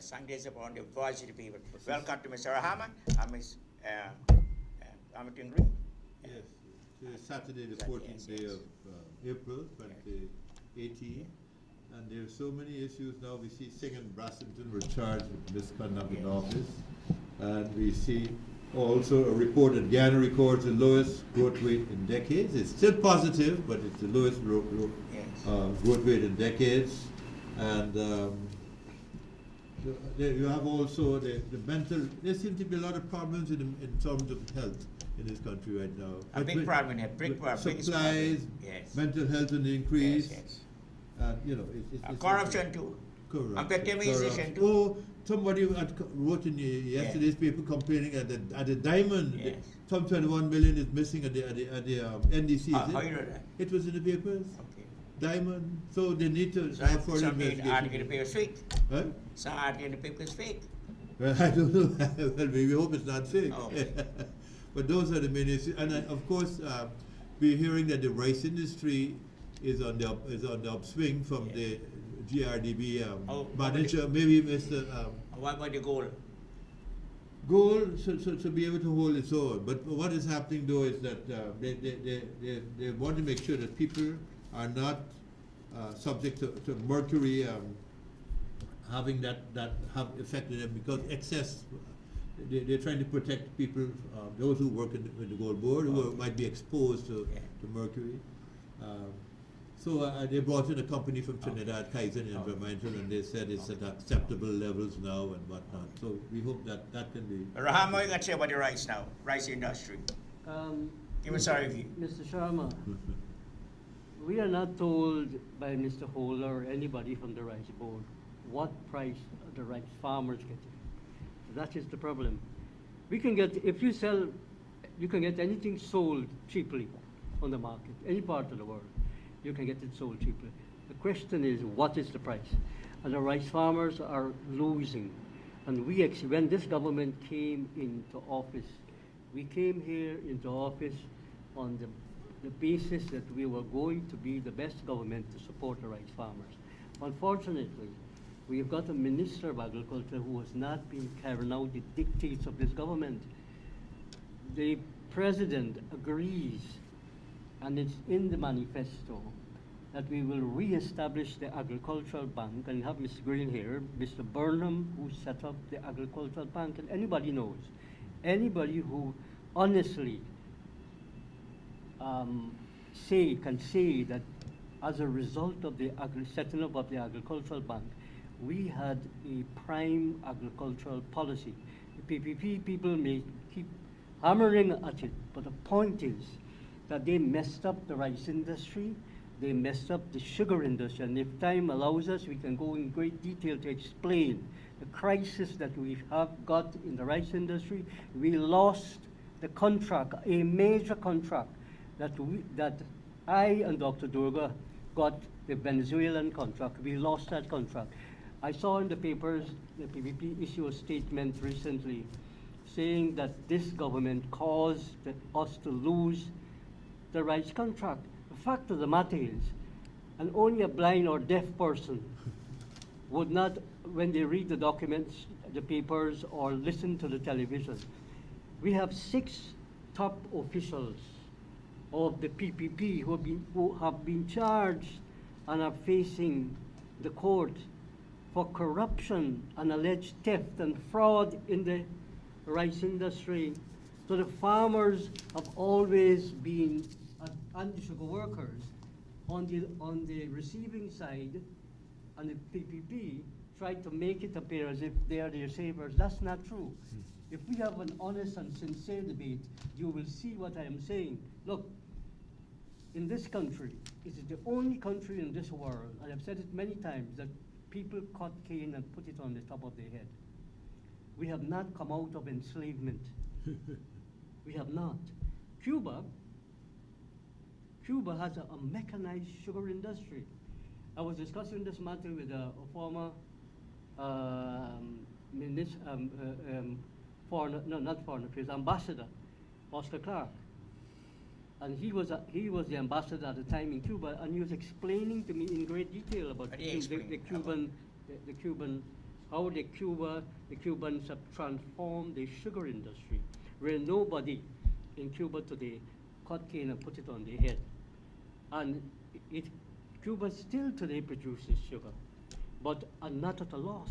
Sundays upon the voice of the people. Welcome to Mr. Rahman and Ms. Hamilton Green. Yes, it's Saturday, the 14th day of April 2018, and there are so many issues now. We see Singh and Brassington were charged with misconduct in office, and we see also a report that Guyana records the lowest growth rate in decades. It's still positive, but it's the lowest growth rate in decades. And you have also the mental, there seem to be a lot of problems in terms of health in this country right now. A big problem here, big problem. Supplies, mental health on the increase. You know, corruption too. Corruption. And victimization too. Oh, somebody wrote in yesterday's paper complaining at the diamond, some 21 million is missing at the NDC. How you know that? It was in the papers. Okay. Diamond. So they need to have further investigation. Some article in the paper is fake. Huh? Some article in the paper is fake. Well, I don't know. Well, we hope it's not fake. Oh, okay. But those are the main issues. And of course, we're hearing that the rice industry is on the upswing from the GRDB manager. Maybe Mr. What about the goal? Goal should be able to hold its own. But what is happening though is that they want to make sure that people are not subject to mercury having that have effect on them, because excess. They're trying to protect people, those who work in the gold board, who might be exposed to mercury. So they brought in a company from Trinidad, Kaizen Environmental, and they said it's at acceptable levels now and whatnot. So we hope that that can be. Raham, what are you going to say about the rice now, rice industry? Give us a review. Mr. Sharma, we are not told by Mr. Holder or anybody from the rice board what price the rice farmers get. That is the problem. We can get, if you sell, you can get anything sold cheaply on the market, any part of the world. You can get it sold cheaply. The question is, what is the price? And the rice farmers are losing. And when this government came into office, we came here into office on the basis that we were going to be the best government to support the rice farmers. Unfortunately, we've got a Minister of Agriculture who has not been carrying out the dictates of this government. The President agrees, and it's in the manifesto, that we will re-establish the Agricultural Bank, and you have Mr. Green here, Mr. Burnham, who set up the Agricultural Bank, and anybody knows, anybody who honestly can say that as a result of the setting up of the Agricultural Bank, we had a prime agricultural policy. The PPP people may keep hammering at it, but the point is that they messed up the rice industry, they messed up the sugar industry, and if time allows us, we can go in great detail to explain the crisis that we have got in the rice industry. We lost the contract, a major contract that I and Dr. Durga got, the Venezuelan contract. We lost that contract. I saw in the papers, the PPP issue a statement recently saying that this government caused us to lose the rights contract. The fact of the matter is, and only a blind or deaf person would not, when they read the documents, the papers, or listen to the television. We have 6 top officials of the PPP who have been charged and are facing the court for corruption and alleged theft and fraud in the rice industry. So the farmers have always been, and the sugar workers, on the receiving side, and the PPP tried to make it appear as if they are their savers. That's not true. If we have an honest and sincere debate, you will see what I am saying. Look, in this country, it is the only country in this world, and I've said it many times, that people cut cane and put it on the top of their head. We have not come out of enslavement. We have not. Cuba has a mechanized sugar industry. I was discussing this matter with a former ambassador, Oscar Clark. And he was the ambassador at the time in Cuba, and he was explaining to me in great detail about the Cuban how the Cubans have transformed the sugar industry, where nobody in Cuba today cut cane and put it on their head. And Cuba still today produces sugar, but not at a loss.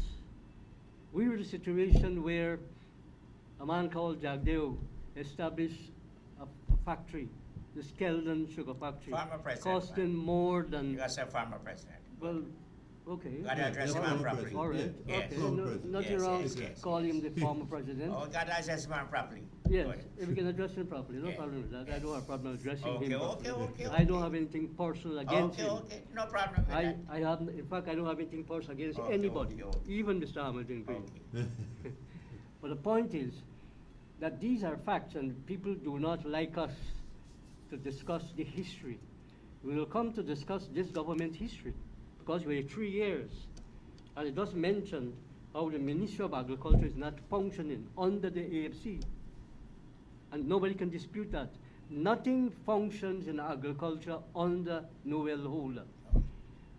We were in a situation where a man called Jagdeo established a factory, the Skeldon Sugar Factory, Farmer president, costing more than, You got to say farmer president. well, okay. Got to address all him right, properly. all right, Yes. okay, Former no, president. nothing Yes, wrong yes, with yes. calling him the former president. Oh, got to address him properly. Yes, Good. if we can address him properly, no Yeah. problem with that. I don't have a problem addressing Okay, him okay, properly. okay, I don't okay. have anything personal against Okay, him. okay, no problem with that. I have, in fact, I don't have anything personal against Okay, anybody, okay, okay. even Mr. Hamilton Green. Okay. But the point is that these are facts, and people do not like us to discuss the history. We will come to discuss this government history because we're 3 years. And it does mention how the Ministry of Agriculture is not functioning under the AFC. And nobody can dispute that. Nothing functions in agriculture under Noel Holder.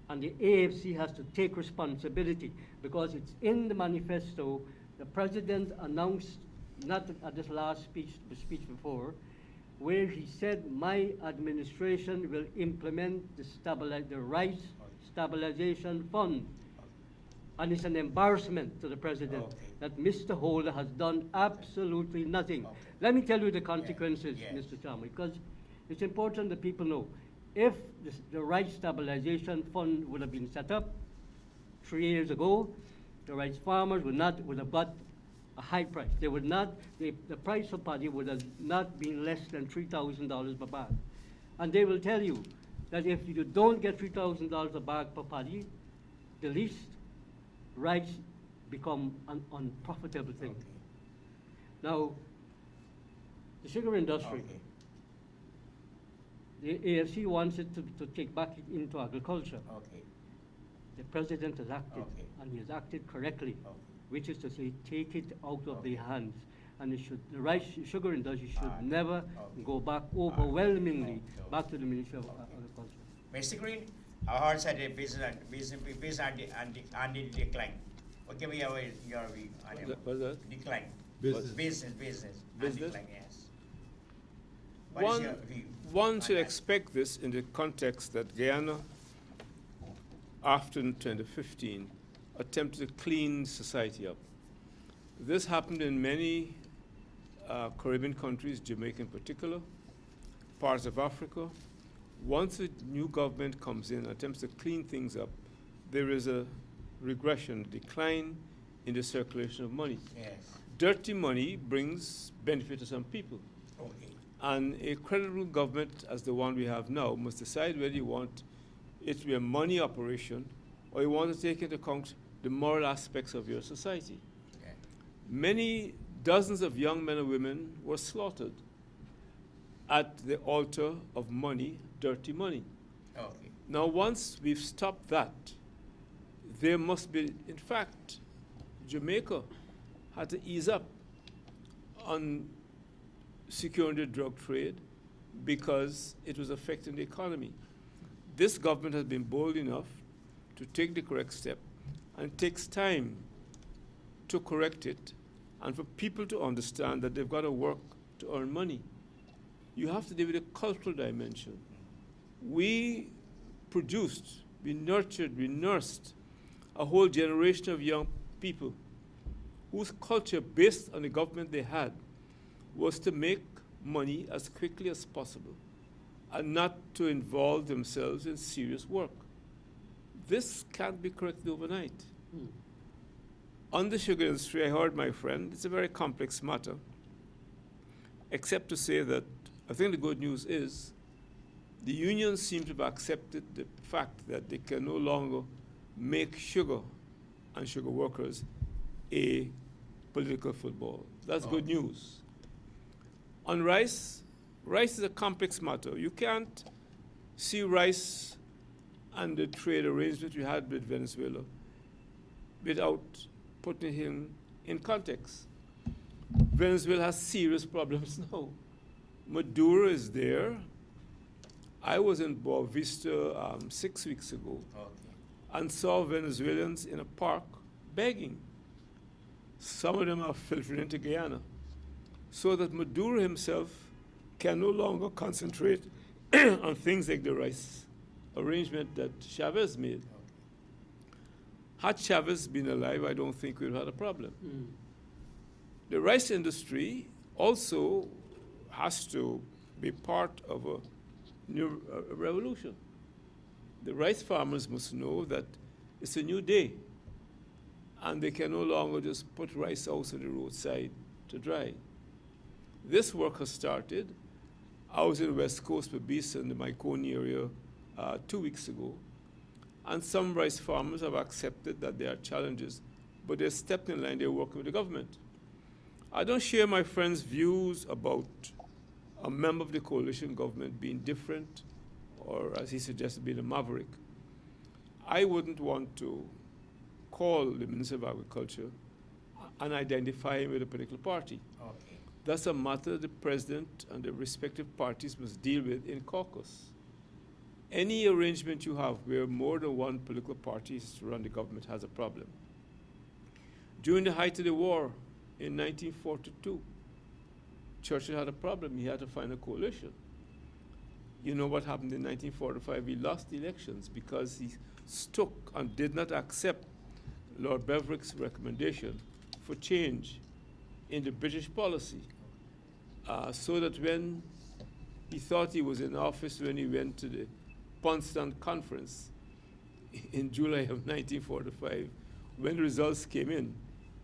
And the AFC has to take responsibility because it's in the manifesto. The president announced, not at this last speech, the speech before, where he said, my administration will implement the rice stabilization fund. And it's an embarrassment to the president Okay. that Mr. Holder has done absolutely nothing. Okay. Let me tell you the consequences, Yes. Mr. Chairman, because it's important that people know. If the rice stabilization fund would have been set up 3 years ago, the rice farmers would have got a high price. They would not, the price of paddy would have not been less than $3,000 per bag. And they will tell you that if you don't get $3,000 a bag per paddy, the least rice become an unprofitable thing. Okay. Now, the sugar industry, Okay. the AFC wants it to take back into agriculture. Okay. The president has acted, Okay. and he has acted correctly, Okay. which is to say, take it out of Okay. their hands. And the sugar industry should Alright. never Okay. go back overwhelmingly Okay. back to the Ministry of Okay. Agriculture. Mr. Green, our hearts are the business on the decline. What give me your view on it? What's that? Decline. Business. Business. On Business? decline, yes. What is your view? One on should that? expect this in the context that Guyana, after 2015, attempted to clean society up. This happened in many Caribbean countries, Jamaica in particular, parts of Africa. Once a new government comes in and attempts to clean things up, there is a regression, decline in the circulation of money. Yes. Dirty money brings benefit to some people. Okay. And a credible government as the one we have now must decide whether you want it to be a money operation or you want to take into account the moral aspects of your society. Okay. Many dozens of young men and women were slaughtered at the altar of money, dirty money. Okay. Now, once we've stopped that, there must be, in fact, Jamaica had to ease up on securing the drug trade because it was affecting the economy. This government has been bold enough to take the correct step, and it takes time to correct it and for people to understand that they've got to work to earn money. You have to deal with the cultural dimension. We produced, we nurtured, we nursed a whole generation of young people whose culture, based on the government they had, was to make money as quickly as possible and not to involve themselves in serious work. This can't be corrected overnight. On the sugar industry, I heard my friend, it's a very complex matter, except to say that I think the good news is the unions seem to have accepted the fact that they can no longer make sugar and sugar workers a political football. That's good news. On rice, rice is a complex matter. You can't see rice and the trade arrangement we had with Venezuela without putting him in context. Venezuela has serious problems now. Maduro is there. I was in Boa Vista 6 weeks ago Okay. and saw Venezuelans in a park begging. Some of them are filtering into Guyana, so that Maduro himself can no longer concentrate on things like the rice arrangement that Chavez made. Had Chavez been alive, I don't think we'd have had a problem. The rice industry also has to be part of a new revolution. The rice farmers must know that it's a new day, and they can no longer just put rice out on the roadside to dry. This work has started. I was in West Coast with Beast in the Mycone area 2 weeks ago, and some rice farmers have accepted that there are challenges, but they're stepping in line, they're working with the government. I don't share my friend's views about a member of the coalition government being different, or as he suggested, being a maverick. I wouldn't want to call the Minister of Agriculture and identify him with a particular party. Okay. That's a matter the President and the respective parties must deal with in caucus. Any arrangement you have where more than one political party is to run the government has a problem. During the height of the war in 1942, Churchill had a problem. He had to find a coalition. You know what happened in 1945? He lost the elections because he stuck and did not accept Lord Beverick's recommendation for change in the British policy. So that when he thought he was in office, when he went to the Potsdam Conference in July of 1945, when the results came in,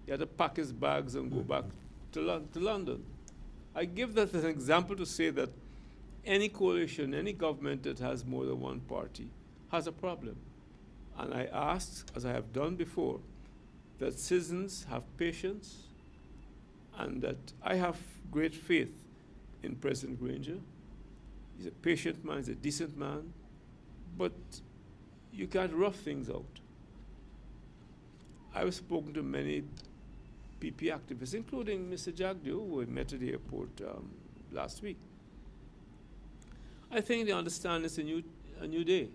he had to pack his bags and go back to London. I give that as an example to say that any coalition, any government that has more than one party has a problem. And I ask, as I have done before, that citizens have patience, and that I have great faith in President Granger. He's a patient man, he's a decent man, but you can't rough things out. I've spoken to many PP activists, including Mr. Jagdew, who I met at the airport last week. I think they understand it's a new day.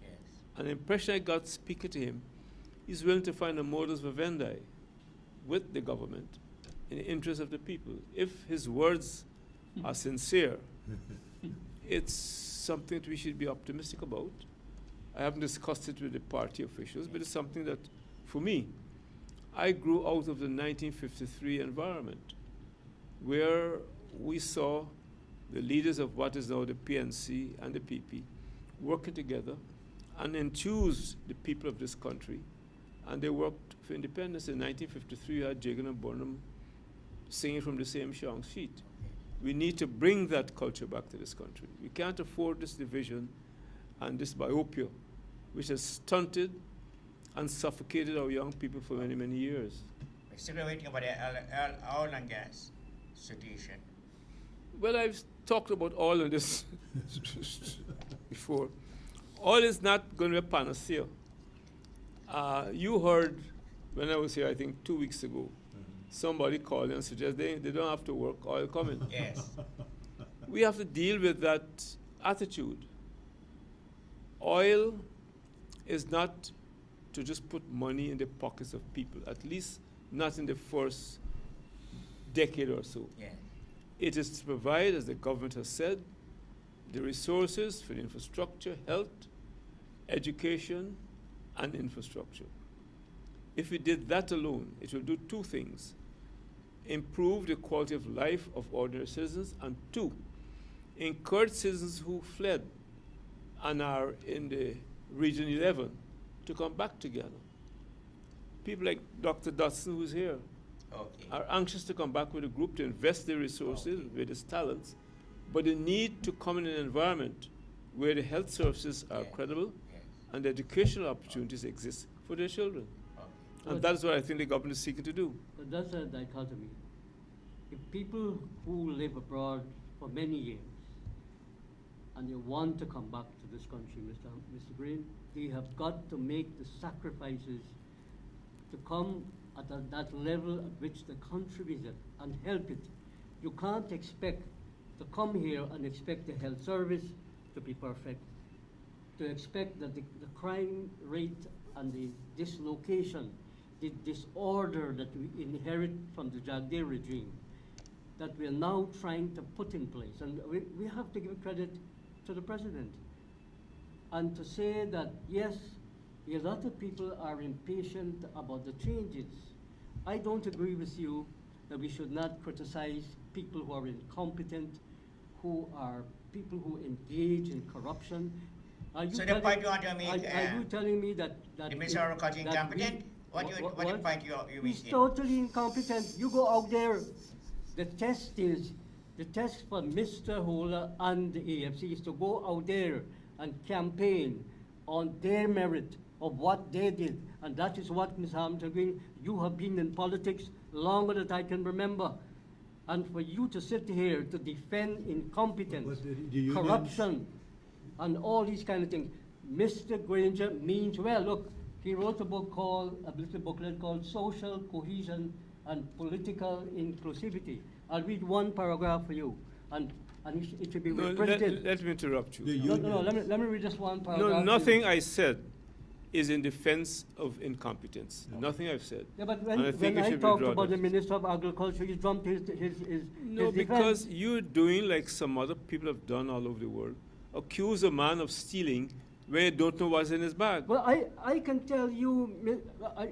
Yes. An impression I got speaking to him, he's willing to find a modus vivendi with the government in the interest of the people. If his words are sincere, it's something that we should be optimistic about. I haven't discussed it with the party officials, but it's something that, for me, I grew out of the 1953 environment where we saw the leaders of what is now the PNC and the PP working together and enthused the people of this country, and they worked for independence. In 1953, you had Jagan and Burnham singing from the same song sheet. We need to bring that culture back to this country. We can't afford this division and this myopia, which has stunted and suffocated our young people for many, many years. We're still waiting about the oil and gas situation. Well, I've talked about oil in this before. Oil is not going to be a panacea. You heard when I was here, I think 2 weeks ago, somebody called and suggested they don't have to work, oil coming. Yes. We have to deal with that attitude. Oil is not to just put money in the pockets of people, at least not in the first decade or so. Yeah. It is to provide, as the government has said, the resources for the infrastructure, health, education, and infrastructure. If we did that alone, it will do two things: improve the quality of life of ordinary citizens, and two, encourage citizens who fled and are in the Region 11 to come back together. People like Dr. Dodson, who's here, Okay. are anxious to come back with a group to invest their resources, with his talents, but they need to come in an environment where the health services are credible Yes. and the educational opportunities exist for their children. Okay. And that is what I think the government is seeking to do. But that's a dichotomy. If people who live abroad for many years and they want to come back to this country, Mr. Green, they have got to make the sacrifices to come at that level at which the country is at and help it. You can't expect to come here and expect the health service to be perfect, to expect that the crime rate and the dislocation the disorder that we inherit from the Jagdeo regime that we are now trying to put in place. And we have to give credit to the president. And to say that, yes, a lot of people are impatient about the changes. I don't agree with you that we should not criticize people who are incompetent, who are people who engage in corruption. Are you So the point you want to make, are you telling me that the Minister of Agriculture incompetent? What the point you He's making? totally incompetent. You go out there. The test for Mr. Hola and the AFC is to go out there and campaign on their merit of what they did. And that is what, Ms. Hamilton Green, you have been in politics longer than I can remember. And for you to sit here to defend incompetence, But the unions- corruption, and all these kind of things, Mr. Granger means well. Look, he wrote a little booklet called Social Cohesion and Political Inclusivity. I'll read one paragraph for you, and it should be No, reprinted. let me interrupt you. The No, let me read just one paragraph. No, to nothing you. I said is in defense of incompetence. Nothing I've said. Yeah, but And I think when it I should be talked drawn about the up. Minister of Agriculture, he jumped his No, defense. because you're doing like some other people have done all over the world. Accuse a man of stealing when you don't know what's in his bag. Well, I can tell you,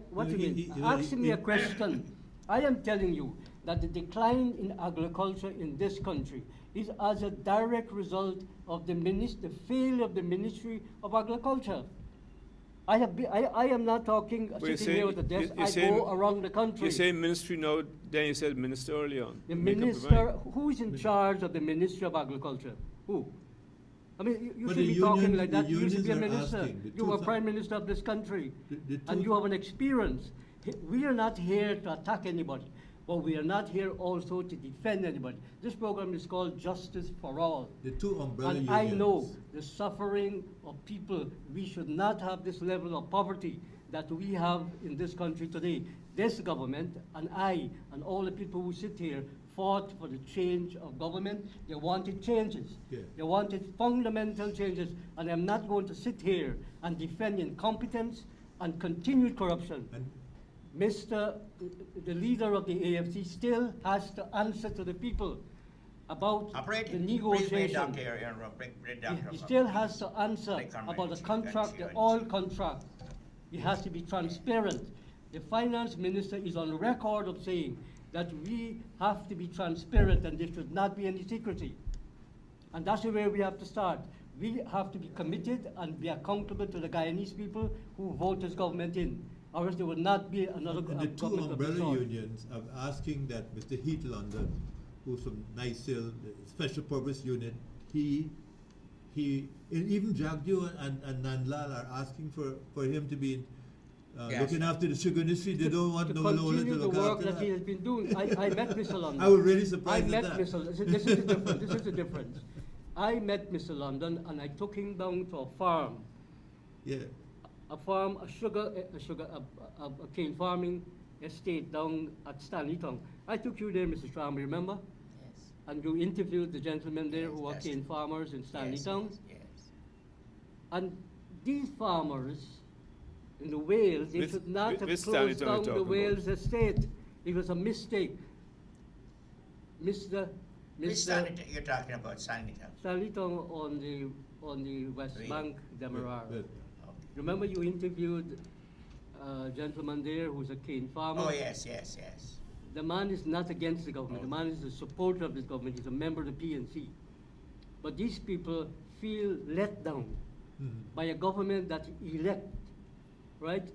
what No, you mean? Ask me a question. I am telling you that the decline in agriculture in this country is as a direct result of the failure of the Ministry of Agriculture. I am not talking But you're sitting here saying- with a desk. you're I saying- go around the country. You say ministry now, then you said minister early on. The Make up your minister, mind. who is in charge of the Ministry of Agriculture? Who? I mean, you But should the be talking unions- like the that. You should be a unions are minister. asking, the You were two prime minister of this country, The and two- you have an experience. We are not here to attack anybody, but we are not here also to defend anybody. This program is called Justice for All. The two umbrella And unions. I know the suffering of people. We should not have this level of poverty that we have in this country today. This government and I and all the people who sit here fought for the change of government. They wanted changes. Yeah. They wanted fundamental changes. And I'm not going to sit here and defend incompetence and continued corruption. And The leader of the AFC still has to answer to the people about Operate. the Please break down negotiation. here, break down. He still has to answer Like on about the my contract, the NGO. oil contract. He has to be transparent. The finance minister is on record of saying that we have to be transparent and there should not be any secrecy. And that's the way we have to start. We have to be committed and be accountable to the Guyanese people who vote this government in, or else there will not be another and the two government of this umbrella sort. unions are asking that Mr. Heath London, who's from NICEL, the Special Purpose Unit, even Jagdeo and Nandlal are asking for him to be Yes. looking after the sugar industry. They don't want To no Lola to continue the look work after that he has been doing. I met Mr. London. I was really I surprised met at that. Mr. This is the difference. This is the difference. I met Mr. London and I took him down to a farm, Yeah. a cane farming estate down at Stanleytown. I took you there, Mr. Stram, remember? Yes. And you interviewed the gentlemen there Yes, who are that's cane true. farmers in Stanleytown. Yes. And these farmers in the Wales, they Which- should not have which closed Stanleytown down you the talking Wales estate. It was a mistake. Which sanity you're talking about, Sanitown? Stanleytown on the West Really? Bank, Demerara. But- Remember you interviewed a gentleman there who's a cane farmer? Oh, yes. The man is not against the government. The man is a supporter of this government. He's a member of the PNC. But these people feel let down by a government that elect, right?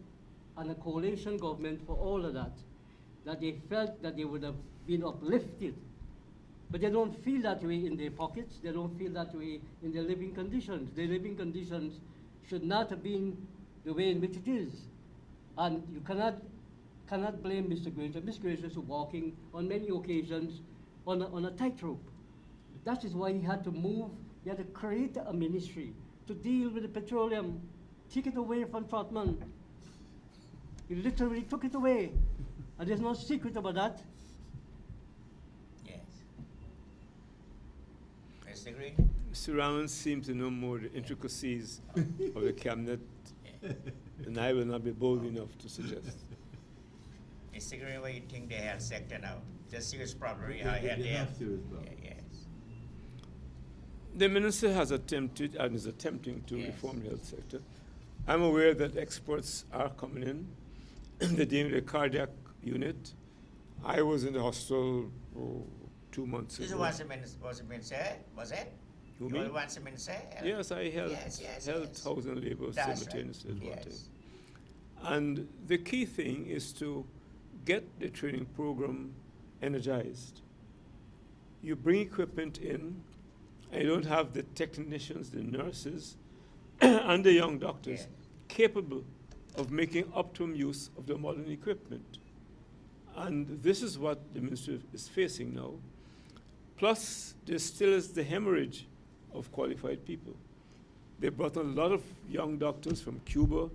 And a coalition government for all of that. That they felt that they would have been uplifted. But they don't feel that way in their pockets. They don't feel that way in their living conditions. Their living conditions should not have been the way in which it is. And you cannot blame Mr. Granger. Mr. Granger is walking on many occasions on a tightrope. That is why he had to move. He had to create a ministry to deal with the petroleum. Take it away from Trotman. He literally took it away. And there's no secret about that. Yes. Mr. Green? Mr. Raman seems to know more the intricacies of the cabinet, and I will not be bold enough to suggest. Mr. Green, what do you think the health sector now? It's a serious problem we They- have they here. have serious problem. Yes. The minister has attempted and is attempting to Yes. reform the health sector. I'm aware that experts are coming in. They're doing the cardiac unit. I was in the hospital 2 months This ago. was the minister, was it? Who, You me? was the minister? Yes, I held Yes, health, yes. housing, and labor That's simultaneously right. as one Yes. thing. And the key thing is to get the training program energized. You bring equipment in, and you don't have the technicians, the nurses, and the young doctors Yeah. capable of making optimum use of the modern equipment. And this is what the ministry is facing now. Plus, there still is the hemorrhage of qualified people. They brought a lot of young doctors from Cuba,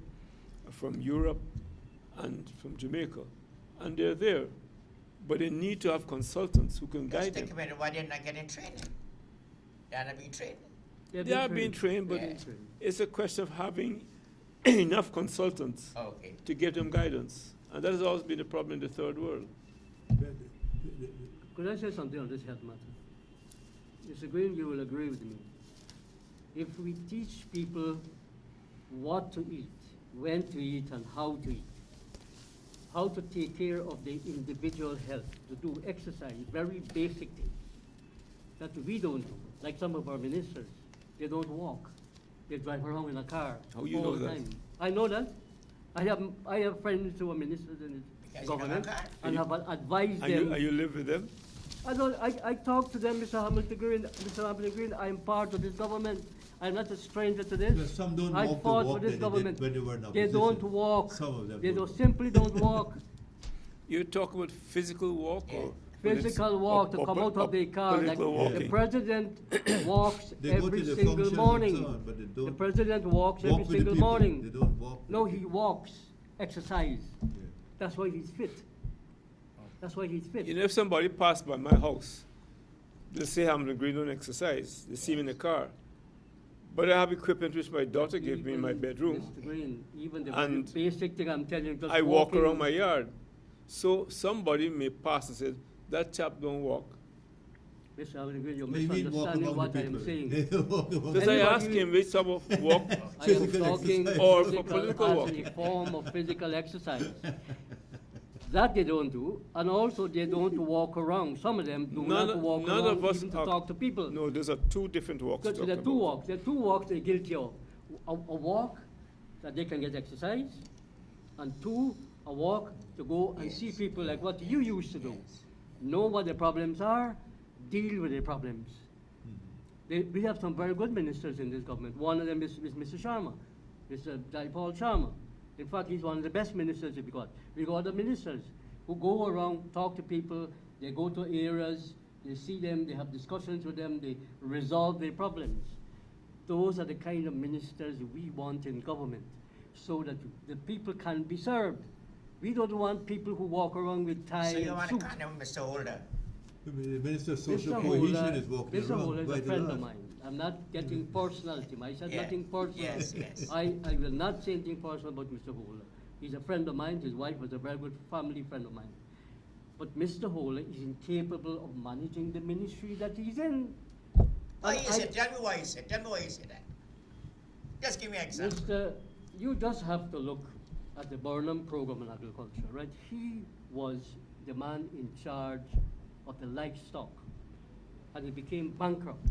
from Europe, and from Jamaica, and they're there. But they need to have consultants who can Just guide think them. about why they're not getting training. They're not being trained. They are being trained, but Yeah. it's a question of having enough consultants Okay. to give them guidance. And that has always been a problem in the third world. Could I say something on this health matter? Mr. Green, you will agree with me. If we teach people what to eat, when to eat, and how to eat, how to take care of the individual health, to do exercise, very basic things that we don't do, like some of our ministers. They don't walk. They drive around in a car How you all know the that? time. I know that. I have friends who are ministers in Because the you don't government have car. and have advised And them. you live with them? I talk to them, Mr. Hamilton Green, I am part of this government. I'm not a stranger to this. Because some don't I walk the fought walk for this that they did government. when they were in They opposition. don't walk. Some of them They don't. don't, simply don't walk. You talk about physical walk or Physical walk to or come out of the car. Like political Yeah. the walking? president walks They go every to the single functions and morning. so on, but they The don't president walks walk every with the single people. morning. They don't walk. with No, the he people. walks, exercise. Yeah. That's why he's fit. That's why he's fit. You know, if somebody passed by my house, they'll say Hamilton Green don't exercise. They see me in the car. But I have equipment which my daughter gave me in my Even, bedroom. Mr. Green, even the very And basic thing I'm telling you, just I walk walking. around my yard. So somebody may pass and say, that chap don't walk. Mr. Hamilton Green, you're What do you mean walk misunderstanding among what the I am people? saying. They walk among Because the I Anybody- asked him which type of walk. I am Physical talking exercise. Or for physical political as walking. a form of physical exercise. That they don't do, and also they don't walk around. Some of them do not walk none around of us even to are- talk to people. No, those are two different walks. So you're there are talking two about. walks. There are two walks they're guilty of. A walk that they can get exercise, and two, a walk to go and see people like what you used to do. Know what the problems are, deal with the problems. We have some very good ministers in this government. One of them is Mr. Sharma, Mr. Jaipal Sharma. In fact, he's one of the best ministers we got. We got other ministers who go around, talk to people, they go to areas, they see them, they have discussions with them, they resolve their problems. Those are the kind of ministers we want in government, so that the people can be served. We don't want people who walk around with tie So you and want to suit. condemn Mr. Holder? The Minister of Social Mr. Cohesion Holder, is walking Mr. around. Holder is Why a they friend not? of mine. I'm not getting personal to him. I said Yeah. nothing personal. Yes, yes. I will not say anything personal about Mr. Holder. He's a friend of mine. His wife was a very good family friend of mine. But Mr. Holder is incapable of managing the ministry that he's in. Why And is I- it? Tell me why is it? Tell me why is it that? Just give me an example. You just have to look at the Burnham program in agriculture, right? He was the man in charge of the livestock, and he became bankrupt.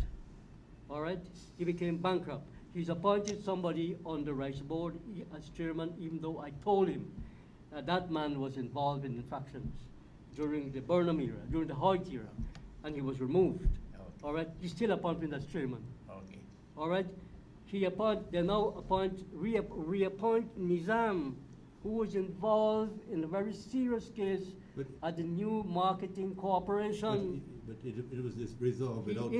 All right? He became bankrupt. He's appointed somebody on the rice board as chairman, even though I told him that man was involved in infractions during the Burnham era, during the Hoyt era, and he was removed. Okay. All right? He's still appointed as chairman. Okay. All right? They now reappoint Nizam, who was involved in a very serious case But- at the new marketing corporation. But it was this resolved without. He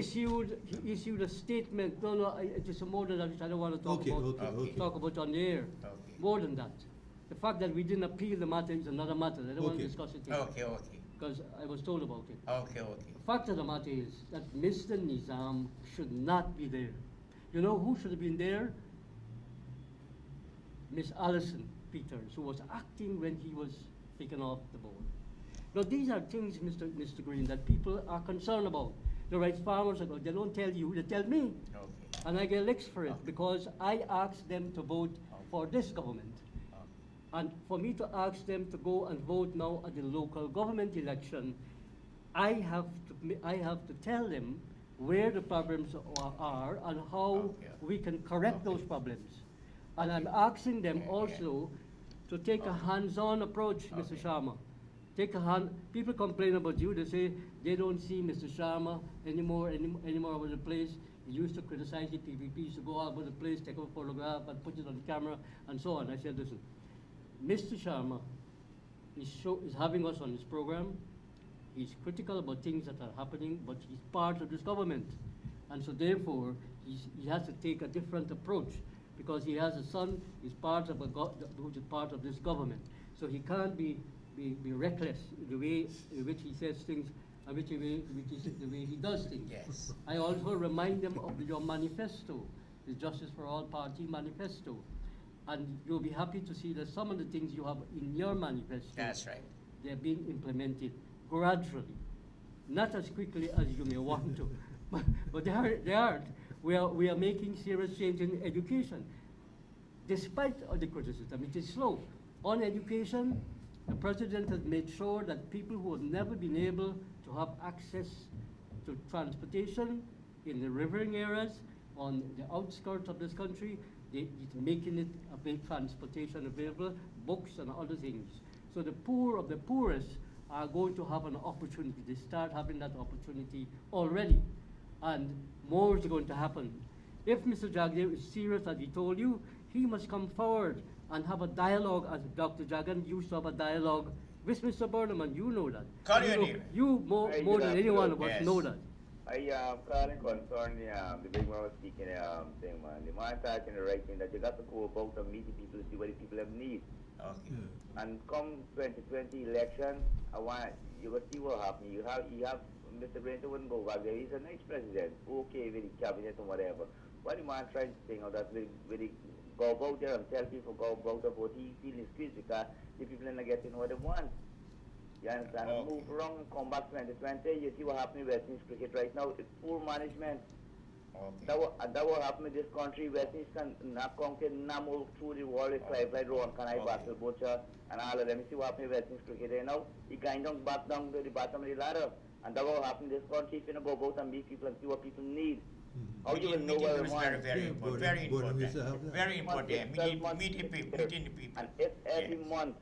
issued a statement. No, it is more than that, which I don't want to talk Okay, about. okay. Talk about on the air. Okay. More than that. The fact that we didn't appeal the matter is another matter. I don't want to Okay. discuss it here. Okay, okay. Because I was told about it. Okay, okay. The fact of the matter is that Mr. Nizam should not be there. You know who should have been there? Miss Alison Peters, who was acting when he was taken off the board. Now, these are things, Mr. Green, that people are concerned about. The rights farmers, they don't tell you, they tell me. Okay. And I get licks for it Okay. because I asked them to vote for this government. And for me to ask them to go and vote now at the local government election, I have to tell them where the problems are and how Okay. we can correct Okay. those problems. And I'm asking them Okay. also to take a hands-on approach, Mr. Okay. Sharma. People complain about you, they say they don't see Mr. Sharma anymore over the place. He used to criticize the PPPs to go all over the place, take a photograph and put it on camera and so on. I said, listen, Mr. Sharma is having us on his program. He's critical about things that are happening, but he's part of this government. And so therefore, he has to take a different approach because he has a son, he's part of who's part of this government. So he can't be reckless in the way in which he says things and which is the way he does things. Yes. I also remind them of your manifesto, the Justice for All Party manifesto. And you'll be happy to see that some of the things you have in your manifesto, That's right. they're being implemented gradually, not as quickly as you may want to, but they aren't. We are making serious change in education, despite of the criticism. It is slow. On education, the president has made sure that people who have never been able to have access to transportation in the riverine areas, on the outskirts of this country, he's making it transportation available, books and other things. So the poor of the poorest are going to have an opportunity. They start having that opportunity already. And more is going to happen. If Mr. Jagdev is serious, as he told you, he must come forward and have a dialogue, as Dr. Jagan used to have a dialogue with Mr. Burnham, and you know that. You more than anyone of us know that. I calling concern the big man was speaking thing, man. The man talking the right thing that you got to go about and meet the people, see what the people have need. Okay. And come 2020 election, you will see what happens. You have Mr. Brinton wouldn't go back there. He's a nice president, okay with the cabinet and whatever. What the man trying to think of that really go about there and tell people go about what he feels squeezed because the people are not getting what they want. You understand? Okay. Move around and come back 2020. You see what happened with West Indies cricket right now. It's poor management. Okay. That will happen with this country. West Indies can not conquer, not move through the world. It's like Rowan, Kanai, Battle, Butcher, and all of them. You see what happened with West Indies cricket right now. He kind of back down to the bottom of the ladder. And that will happen in this country if you go out and meet people and see what people need. How you will know what they want. Very important. Very important. Very important. Meeting people. And if every month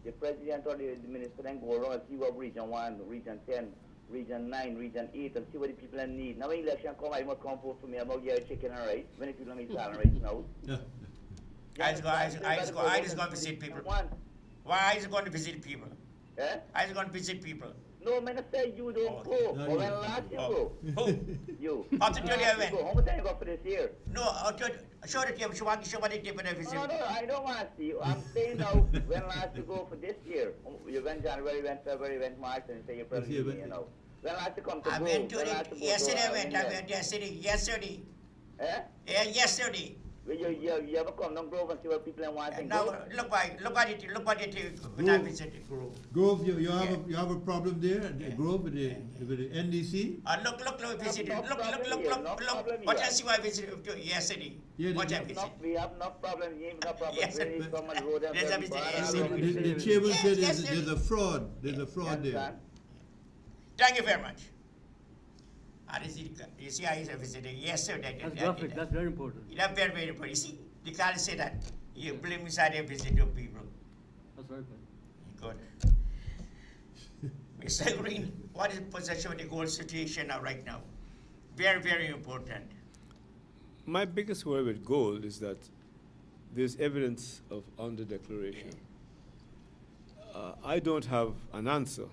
the president or the minister then go around and see what region 1, region 10, region 9, region 8 and see what the people need. Now when election come, I must come vote for me about your chicken and rice. Many people are making right now. I just going to visit people. Why is it going to visit people? Eh? I is going to visit people. No, man, I say you don't go. No, Or when last you go. Who? You. How to tell you when? How much time you got for this year? No, show the table. Show what the table and visit. No, I don't want to see you. I'm saying now, when last you go for this year? You went January, went February, went March, and say you're probably, you know. When last you come to I go? went to it yesterday. I went yesterday. Eh? Yeah, yesterday. You ever come down Grove and see what people want to Now go? look at it when I visited Grove. Grove, you have a problem there at Grove with the NDC? Look, visit it. Look. What I see I visited yesterday. Yeah, What I visited. We have no problem. You have no problem. Yes, Really come and road and there's a visit, yes, The chairman said Yes, there's a fraud. There's a fraud there. understand? Thank you very much. You see, I visited yesterday. That's graphic, that's very important. That's very, very important. You see, you can't say that. You blame inside a visit to people. That's very good. Good. Mr. Green, what is the position of the gold situation now, right now? Very, very important. My biggest worry with gold is that there's evidence of under-declaration. I don't have an answer.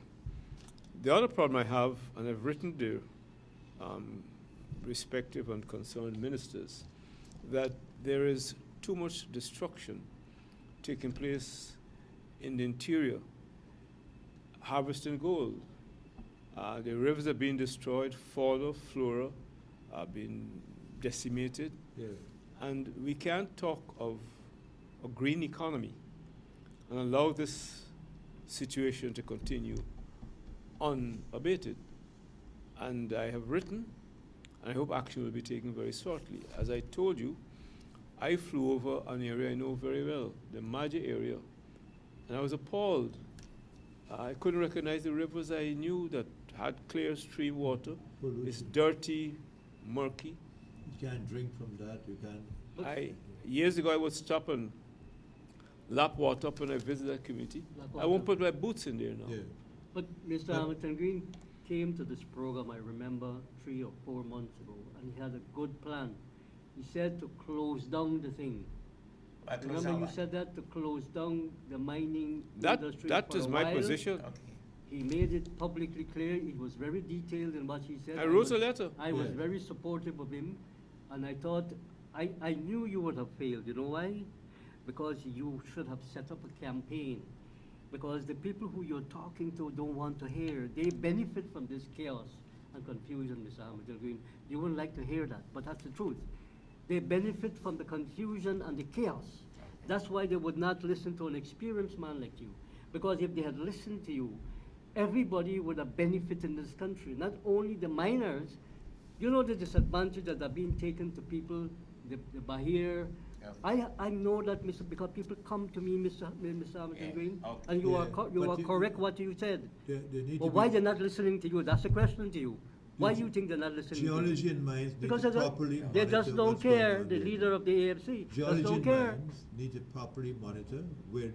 The other problem I have, and I've written to respective and concerned ministers, that there is too much destruction taking place in the interior, harvesting gold. The rivers are being destroyed, fauna, flora are being decimated, Yeah. and we can't talk of a green economy and allow this situation to continue unabated. And I have written, and I hope action will be taken very shortly. As I told you, I flew over an area I know very well, the Maja area, and I was appalled. I couldn't recognize the rivers I knew that had clear stream water. Pollution. It's dirty, murky. You can't drink from that. You can't. Years ago, I would stop and lap water up when I visited that community. I won't put my boots in there now. Yeah. But Mr. Hamilton Green came to this program, I remember, 3 or 4 months ago, and he had a good plan. He said to close down the thing. Remember you said that, to close down the mining industry That for is a my while. position. Okay. He made it publicly clear. He was very detailed in what he said. I wrote a letter. I was Yeah. very supportive of him, and I thought, I knew you would have failed. You know why? Because you should have set up a campaign. Because the people who you're talking to don't want to hear. They benefit from this chaos and confusion, Mr. Hamilton Green. You wouldn't like to hear that, but that's the truth. They benefit from the confusion and the chaos. That's why they would not listen to an experienced man like you. Because if they had listened to you, everybody would have benefited in this country. Not only the miners, you know the disadvantage that are being taken to people, the Bahir. Yeah. I know that, because people come to me, Mr. Hamilton Yeah. Green, Okay. and you Yeah, are but you- correct what you said. They need But to why be they're not listening to you? That's the question to you. Why do you think they're not listening to geology you? and mines need Because to they properly they just monitor don't what's going care. on The there. leader of the AFC just Geology don't and care. mines need to properly monitor where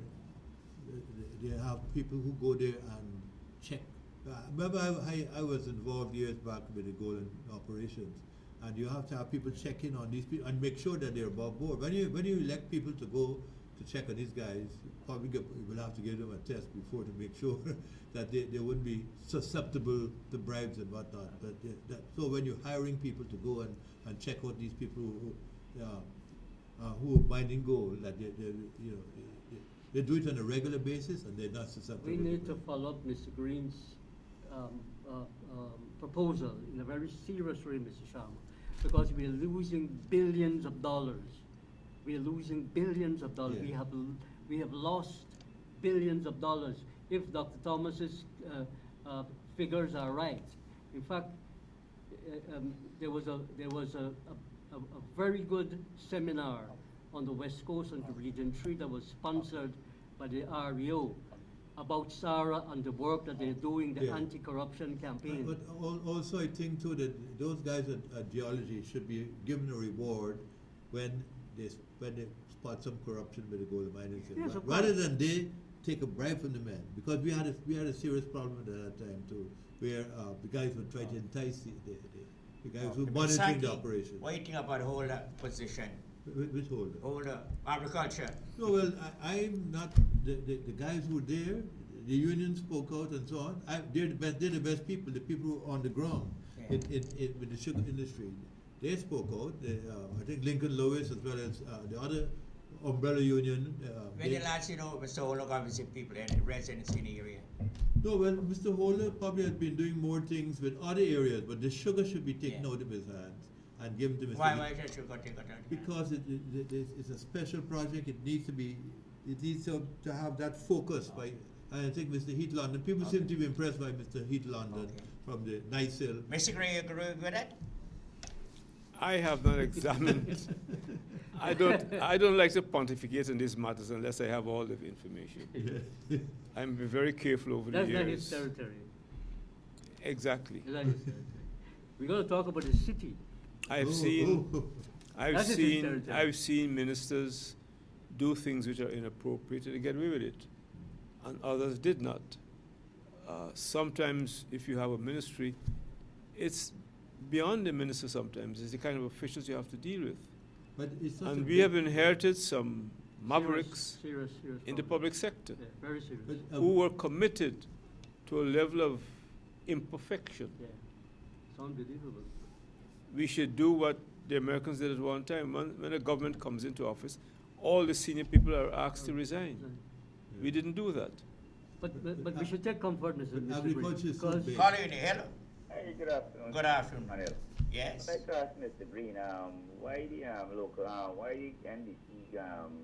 they have people who go there and check. Remember, I was involved years back with the gold operations, and you have to have people check in on these people and make sure that they're above board. When you elect people to go to check on these guys, you will have to give them a test before to make sure that they wouldn't be susceptible to bribes and whatnot. But so when you're hiring people to go and check out these people who are mining gold, that they do it on a regular basis and they're not susceptible. We need to follow up Mr. Green's proposal in a very serious way, Mr. Sharma, because we are losing billions of dollars. We are losing billions of dollars. Yeah. We have lost billions of dollars. If Dr. Thomas's figures are right, in fact, there was a very good seminar on the West Coast and Region 3 that was sponsored by the REO about SARA and the work that they're doing, the Yeah. anti-corruption campaign. But also I think too that those guys at geology should be given a reward when they spot some corruption with the gold miners, Yes, of rather course. than they take a bribe from the men, because we had a serious problem at that time too, where the guys would try to entice the guys who monitoring the operation. What do you think about holder position? Which holder? Holder, agriculture. No, well, I'm not, the guys who were there, the union spoke out and so on. They're the best people, the people who are on the ground Yeah. with the sugar industry. They spoke out. I think Lincoln Lewis as well as the other umbrella union. When the last, Mr. Holder got visit people and residents in the area? No, well, Mr. Holder probably has been doing more things with other areas, but the sugar should be taken Yeah. out of his hands and given to Mr. Why should you go take it out? Because it's a special project. It needs to have that focus by. I think Mr. Heath London. People seem to be impressed by Mr. Heath London from the Nice Hill. Mr. Gray, you agree with that? I have not examined. I don't like to pontificate on these matters unless I have all the information. I'm very careful over That's the not years. his territory. Exactly. That's not his territory. We're going to talk about the city. I've That is his territory. seen ministers do things which are inappropriate and they get away with it, and others did not. Sometimes, if you have a ministry, it's beyond the minister. Sometimes it's the kind of officials you have to deal with, But it's not and a we big- have inherited some mavericks Serious in the problem. public sector Yeah, very serious. but, who were committed to a level of imperfection. Yeah, it's unbelievable. We should do what the Americans did at one time. When a government comes into office, all the senior people are asked to resign. We didn't do that. But we should take comfort, Mr. Green, agriculture is so because big. Call you in the hello. Hey, good afternoon. Good afternoon. Manel. Yes. I'd like to ask Mr. Green, why the local, why the NDC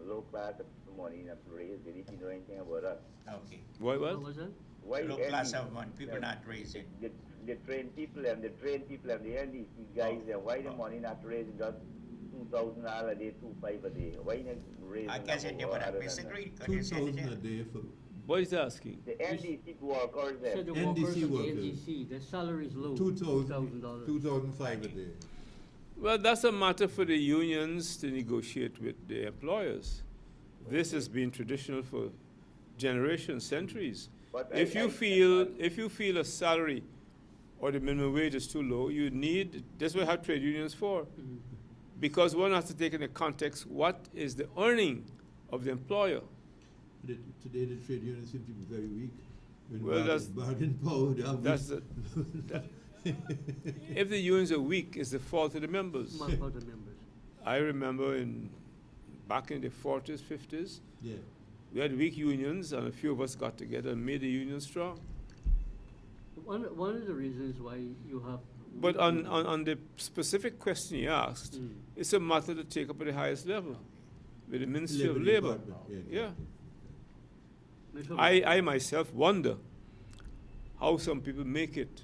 low class of money not raised? Did you know anything about that? Okay. What What was that? Why Low the class NDC of one, people not raising. the trained people and the NDC guys, why the money not raising just $2,000 a day, $2,500 a day? Why not raising? I guess it would have Mr. Green. Could you say 2,000 it a again? day for What is asking? The NDC workers So there. the NDC workers of the workers. NDC, their salary is low, $2,000, $2,000. $2,500 a day. Well, that's a matter for the unions to negotiate with the employers. This has been traditional for generations, centuries. But If you feel a salary or the minimum wage is too low, you need, that's what we have trade unions for. Mhm. Because one has to take into context what is the earning of the employer. Today the trade unions seem to be very weak. With Well, that's- bargain power. They have That's weak- If the unions are weak, it's the fault of the members. Mark out the members. I remember back in the 40s, 50s, Yeah. we had weak unions, and a few of us got together and made the union strong. One of the reasons why you have. But on the specific question he asked, Mm. it's a matter to take up at the highest level with the Ministry of Labor Labor. Department, Yeah. Mr. I myself wonder how some people make it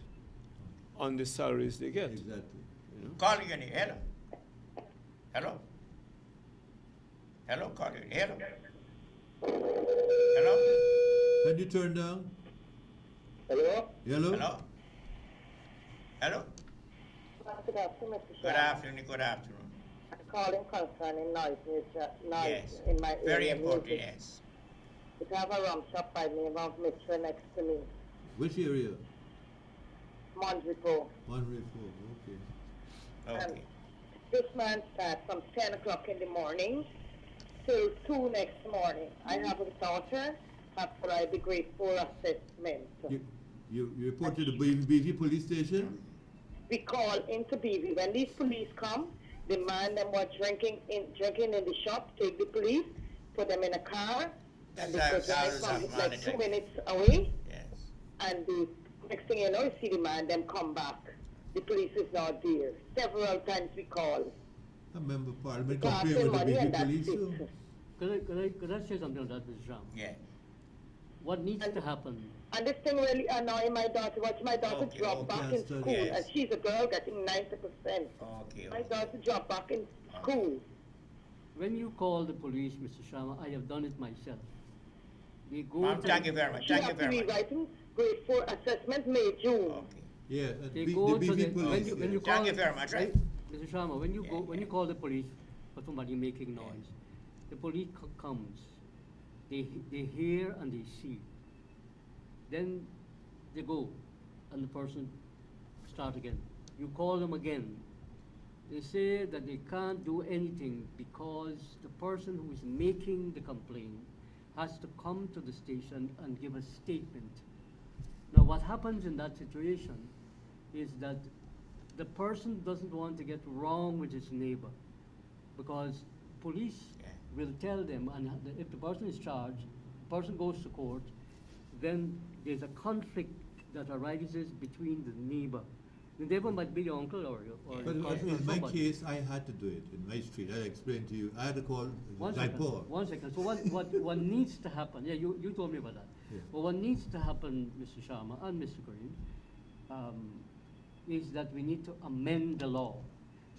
on the salaries they get. Exactly. You know? Call again. Hello. Hello. Hello, call you. Hello. Hello. Can you turn down? Hello? Hello? Hello. Hello. Good afternoon, Mr. Good afternoon. Good afternoon. I'm calling concerning noise Yes. in my Very area. important. Music. Yes. We have a rum shop by the name of Mitchell next to me, Which area? Mondripo. One Ray 4, okay. Okay. This man starts from 10 o'clock in the morning till 2 next morning. I have a daughter after I the grade 4 assessment. You report to the BV police station? We call into BV. When these police come, the man them were drinking in the shop, take the police, put them in a car, That's and they how could drive it's from of like monitoring. 2 minutes away. Yes. And the next thing you know, you see the man, them come back. The police is not there. Several times we call. A member of parliament Got complain the with the money BV and that's police too. it. Could I say something on that, Mr. Ram? Yeah. What needs to happen? And this thing really annoying my daughter. Watch my daughter Okay, drop okay. back in Yes, school, yes. and she's a girl getting 90%. Okay. My Okay. daughter dropped back in school. When you call the police, Mr. Sharma, I have done it myself. They go Ma'am, to thank you very much. She Thank you has to very be much. writing grade 4 assessment May, June. Okay. Yeah, They the go to BV the, police. when you yes. call Thank you very much, right? Mr. Sharma, when you Yeah, go, when you yeah. call the police for somebody making noise, the police comes, they hear and they see. Then they go, and the person start again. You call them again. They say that they can't do anything because the person who is making the complaint has to come to the station and give a statement. Now, what happens in that situation is that the person doesn't want to get wrong with his neighbor because police Yeah. will tell them, and if the person is charged, the person goes to court, then there's a conflict that arises between the neighbor. The neighbor might be your uncle or your But cousin or in my somebody. case, I had to do it in my street. I explained to you. I had to call One second. Jaipur. 1 second. So what needs to happen? Yeah, you told me about that. Yeah. But what needs to happen, Mr. Sharma and Mr. Green, is that we need to amend the law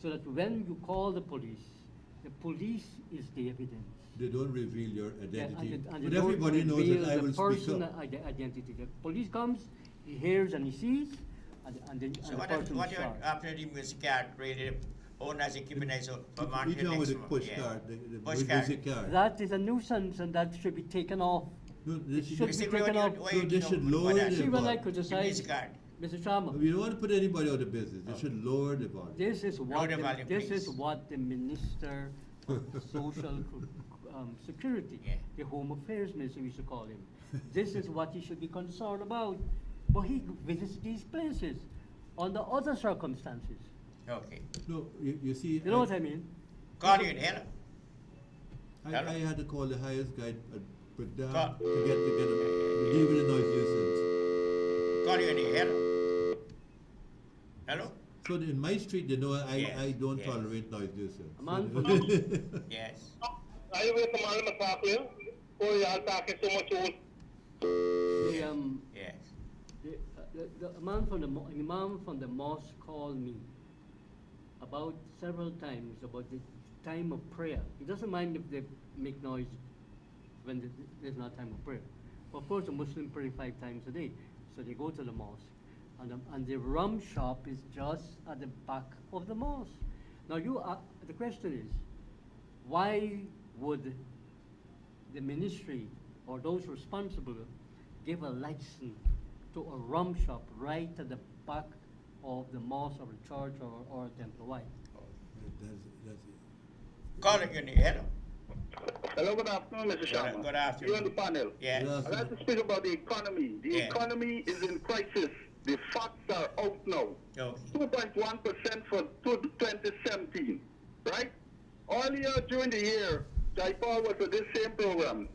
so that when you call the police is the evidence. They don't reveal your Yeah, identity. and But they don't everybody knows reveal that I the will speak person up. identity. The police comes, he hears and he sees, and So the what person what is you charged. after the music card rated own as a criminal for We Mountain come with a next push month, yeah. card, the Push card. music card. That is a nuisance and that should be taken off. No, It they should should, be Mr. taken Green, off. why So you they don't should put lower that? the See, when I bar. The criticize music card. Mr. Sharma, We don't want to put anybody out of business. They should lower the bar. this is what the volume, this is please. what the Minister of Social Security, Yeah. the Home Affairs Minister, we should call him. This is what he should be concerned about. But he visits these places under other circumstances. Okay. No, you see, You know what I mean? Call you in, hello. I had to call the highest guy at Pradhan Call. to get to deal with the noise nuisance. Call you in, hello. Hello? So in my street, they know Yes, I don't yes. tolerate noise nuisance. A man So- from Yes. I wait for my McCarthy. Oh, y'all talking so much old. the, Yes. the man from the imam from the mosque called me about several times about the time of prayer. He doesn't mind if they make noise when there's not time of prayer. Of course, the Muslims pray 5 times a day, so they go to the mosque, and the rum shop is just at the back of the mosque. Now, the question is, why would the ministry or those responsible give a license to a rum shop right at the back of the mosque or the church or a temple? Why? That's Call it, you need. Hello. Hello, good afternoon, Mr. Sharma. Good afternoon. You on the panel. Yes. Yeah. I'd like to speak about the economy. The Yeah. economy is in crisis. The facts are out now. Okay. 2.1% for 2017, right? Earlier during the year, Jaipal was on this same program,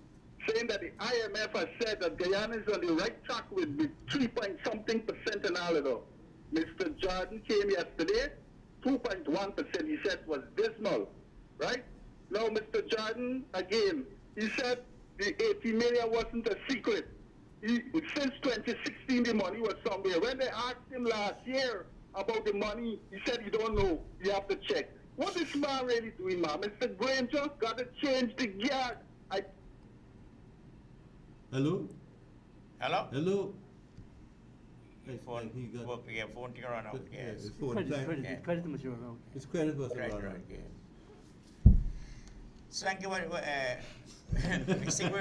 saying that the IMF has said that Guyana is on the right track with 3-point-something% in all of it. Mr. Jordan came yesterday, 2.1%, he said was dismal, right? Now, Mr. Jordan, again, he said the 80 million wasn't a secret. Since 2016, the money was somewhere. When they asked him last year about the money, he said he don't know. You have to check. What is man really doing, man? Mr. Granger got to change the gear. Hello? Hello? Hello? Phone, He got, yeah, phone to run out. Yes. his phone time. Yeah. Credit must run out. His credit was Right, around. right, yes. So thank you, Mr.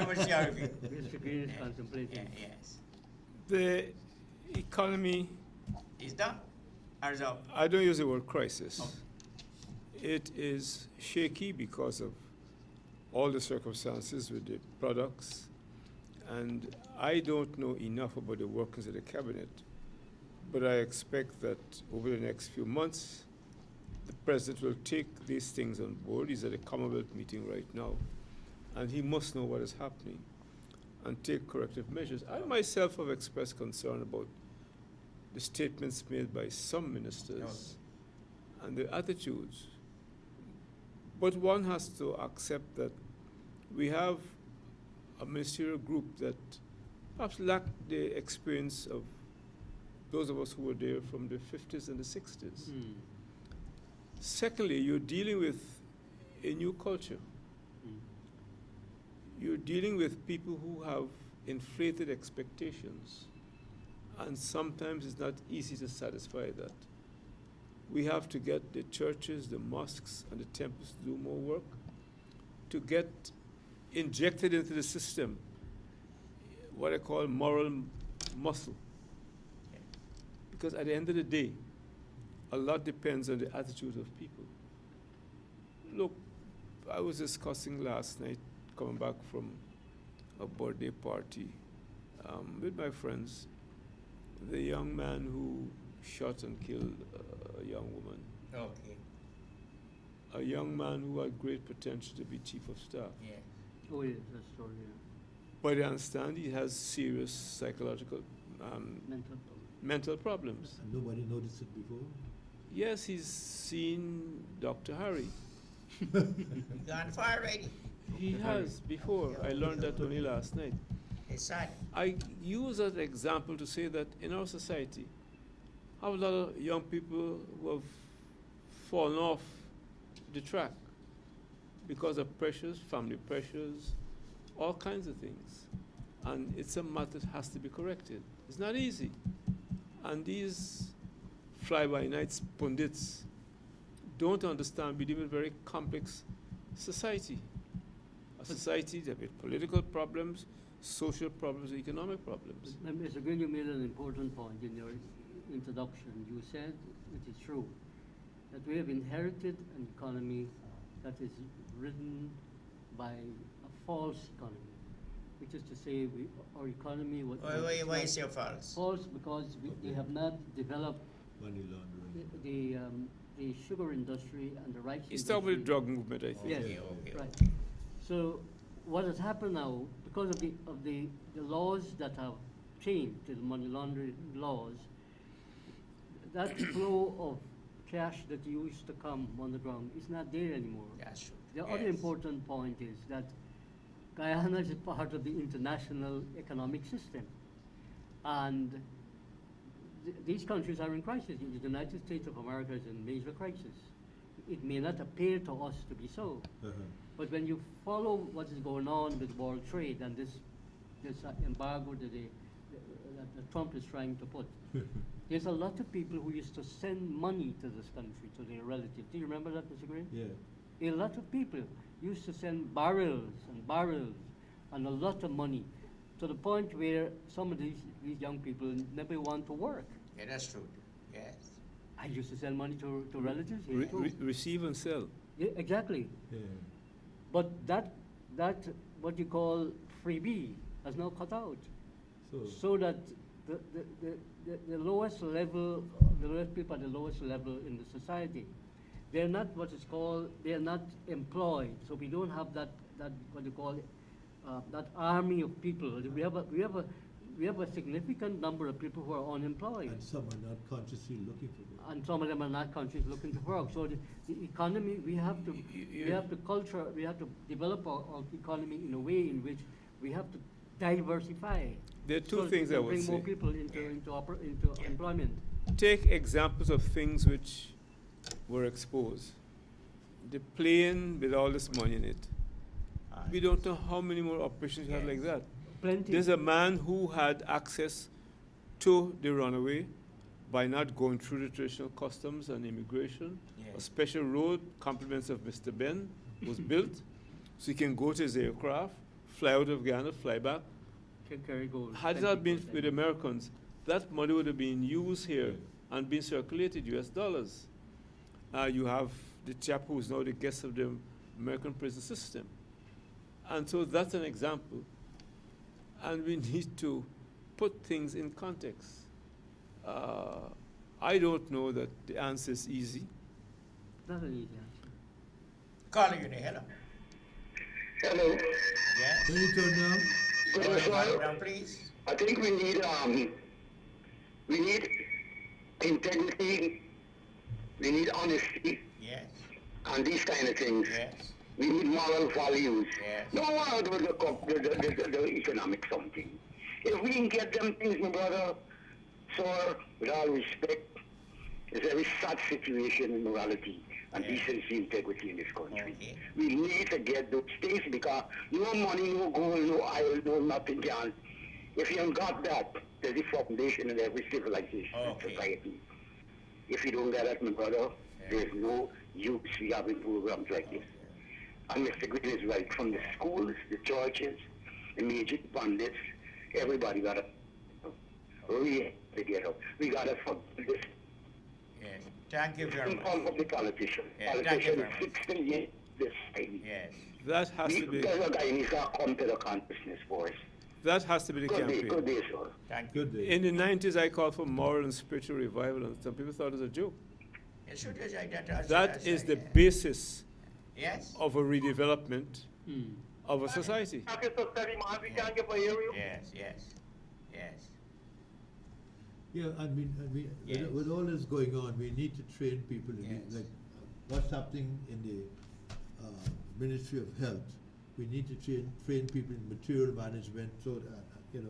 What's your review? Mr. Green is Yeah, contemplating. yes. The economy, Is done? Or is up? I don't use the word crisis. It is shaky because of all the circumstances with the products, and I don't know enough about the workings of the cabinet, but I expect that over the next few months, the president will take these things on board. He's at a Commonwealth meeting right now, and he must know what is happening and take corrective measures. I myself have expressed concern about the statements made by some ministers and the attitudes. But one has to accept that we have a ministerial group that perhaps lacked the experience of those of us who were there from the 50s and the 60s. Mm. Secondly, you're dealing with a new culture. Mm. You're dealing with people who have inflated expectations, and sometimes it's not easy to satisfy that. We have to get the churches, the mosques, and the temples to do more work, to get injected into the system what I call moral muscle. Because at the end of the day, a lot depends on the attitudes of people. Look, I was discussing last night, coming back from a birthday party with my friends, the young man who shot and killed a young woman, Okay. a young man who had great potential to be chief of staff. Yeah. Oh, yes, that's story, yeah. But I understand he has serious psychological Mental problem. mental problems. And nobody noticed it before? Yes, he's seen Dr. Harry. Gone far already. He has before. I learned that only last night. It's sad. I use that example to say that in our society, have a lot of young people who have fallen off the track because of pressures, family pressures, all kinds of things. And it's a matter that has to be corrected. It's not easy. And these fly-by-night pundits don't understand we live in a very complex society. A society that with political problems, social problems, economic problems. Mr. Green, you made an important point in your introduction. You said, it is true, that we have inherited an economy that is ridden by a false economy, which is to say our economy was Why is it false? false because they have not developed Money laundering. the sugar industry and the rice He's industry. talking about the drug movement, I think. Yes, Okay. right. So what has happened now, because of the laws that have changed, the money laundering laws, that flow cash that used to come on the ground is not there anymore. That's true. The other important point is that Guyana is part of the international economic system. And these countries are in crisis. The United States of America is in major crisis. It may not appear to us to be so, but when you follow what is going on with world trade and this embargo that Trump is trying to put, there's a lot of people who used to send money to this country, to their relatives. Do you remember that, Mr. Green? Yeah. A lot of people used to send barrels and barrels and a lot of money, to the point where some of these young people never want to work. Yeah, that's true. Yes. I used to send money to relatives here too. Receive and sell. Yeah, exactly. Yeah. But that what you call freebie has now cut out. So that the lowest level, the lowest people at the lowest level in the society, they're not what is called, they're not employed. So we don't have that what you call that army of people. We have a significant number of people who are unemployed. And some are not consciously looking for work. And some of them are not consciously looking to work. So the economy, we have to develop our economy in a way in which we have to diversify. There are two things I would bring say. more people into employment. Take examples of things which were exposed. The plane with all this money in it. We don't know how many more operations you have like that. Plenty. There's a man who had access to the runaway by not going through the traditional customs and immigration. A special road, compliments of Mr. Ben, was built, so he can go to his aircraft, fly out of Guyana, fly back. Can carry gold. Had that been with Americans, that money would have been used here and been circulated, US dollars. You have the chap who is now the guest of the American prison system. And so that's an example. And we need to put things in context. I don't know that the answer is easy. Not an easy answer. Caller, you hello. Hello. Yes. Can you turn down? Well, sir, Down, please. I think we need integrity, we need honesty, Yes. and these kind of things. Yes. We need moral values. Yes. No one with the economic something. If we can get them things, my brother, sir, with all respect, it's a very sad situation in morality and decency, integrity in this country. Okay. We need to get those things because no money, no gold, no oil, no nothing can. If you haven't got that, there's the foundation in every civilization and society. If you don't get that, my brother, there's no use we having programs like this. And Mr. Green is right, from the schools, the churches, the major pundits, everybody got to really get up. We got to forgive this. Yes. Thank you very much. Of the politicians. Yes, thank you very Politicians, much. 6 million this time. Yes. That has to be. There's a guy needs to come to the consciousness for us. That has to be the Good day, campaign. good day, sir. Thank you. Good day. In the 90s, I called for moral and spiritual revival, and some people thought it was a joke. It should be like that. That is the basis Yes. of a redevelopment of a society. Yes. Yes. Yes. Yeah, I mean, Yes. with all this going on, we need to train people. Yes. Like what's happening in the Ministry of Health, we need to train people in material management. So that,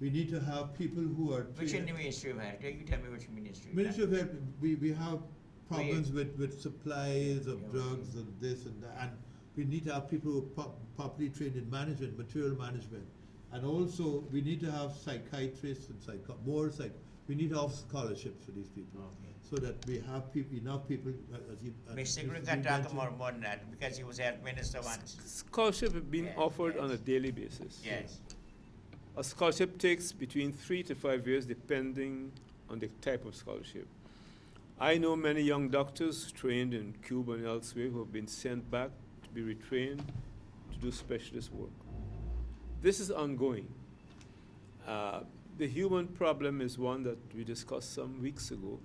we need to have people who are Which in trained. the Ministry of Health? You tell me which ministry. Ministry of Health, we have problems with supplies of drugs and this and that, and we need to have people who are properly trained in management, material management, and also we need to have psychiatrists and we need to have scholarships for these people, so that we have enough people. Mr. Green can talk more than that because he was health minister once. Scholarship is being offered on a daily basis. Yes. A scholarship takes between 3 to 5 years, depending on the type of scholarship. I know many young doctors trained in Cuba and elsewhere who have been sent back to be retrained to do specialist work. This is ongoing. The human problem is one that we discussed some weeks ago,